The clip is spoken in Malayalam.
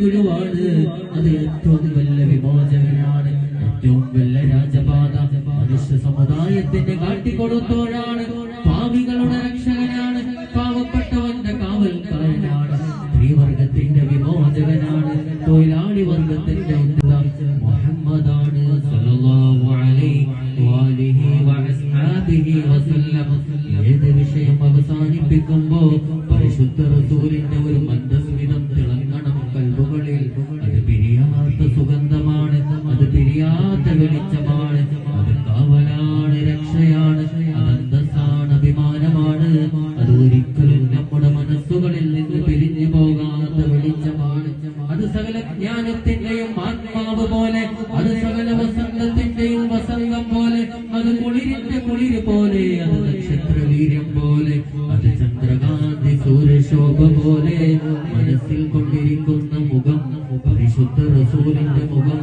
ഗുരുവാണ്. അത് ഏറ്റവും വലിയ വിമോചകനാണ്, ഏറ്റവും വലിയ രാജപാത മനുഷ്യ സമുദായത്തിന് കാട്ടിക്കൊടുത്തോഴാണ്. പാവികളുടെ രക്ഷകനാണ്, പാവപ്പെട്ടവന്റെ കാവൽക്കാരനാണ്, സ്ത്രീവർഗത്തിന്റെ വിമോചകനാണ്, തൊഴിലാളി വർഗത്തിന്റെ മുഹമ്മദാണ് സല്ലല്ലാഹു അലൈഹി വസല്ലം. ഏത് വിഷയം അവസാനിപ്പിക്കുമ്പോ പരിശുദ്ധ റസൂലിന്റെ ഒരു മന്ദസ്മിതം തിളങ്ങണം കൽബുകളിൽ. അത് പിരിയാത്ത സുഗന്ധമാണ്, അത് പിരിയാത്ത വെളിച്ചമാണ്, അത് കാവലാണ്, രക്ഷയാണ്, അനന്തസാണ്, അഭിമാനമാണ്. അത് ഒരിക്കലും നമ്മുടെ മനസ്സുകളിൽ നിന്ന് പിരിഞ്ഞു പോകാത്ത വെളിച്ചമാണ്. അത് സകല ജ്ഞാനത്തിന്റെയും ആത്മാവ് പോലെ, അത് സകല വസന്തത്തിന്റെയും വസന്തം പോലെ, അത് കുളിരിന്റെ കുളിര് പോലെ, അത് നക്ഷത്രവീര്യം പോലെ, അത് ചന്ദ്രകാന്തി സൂര്യശോഭ പോലെ മനസ്സിൽ കൊണ്ടിരിക്കുന്ന മുഖം പരിശുദ്ധ റസൂലിന്റെ മുഖം.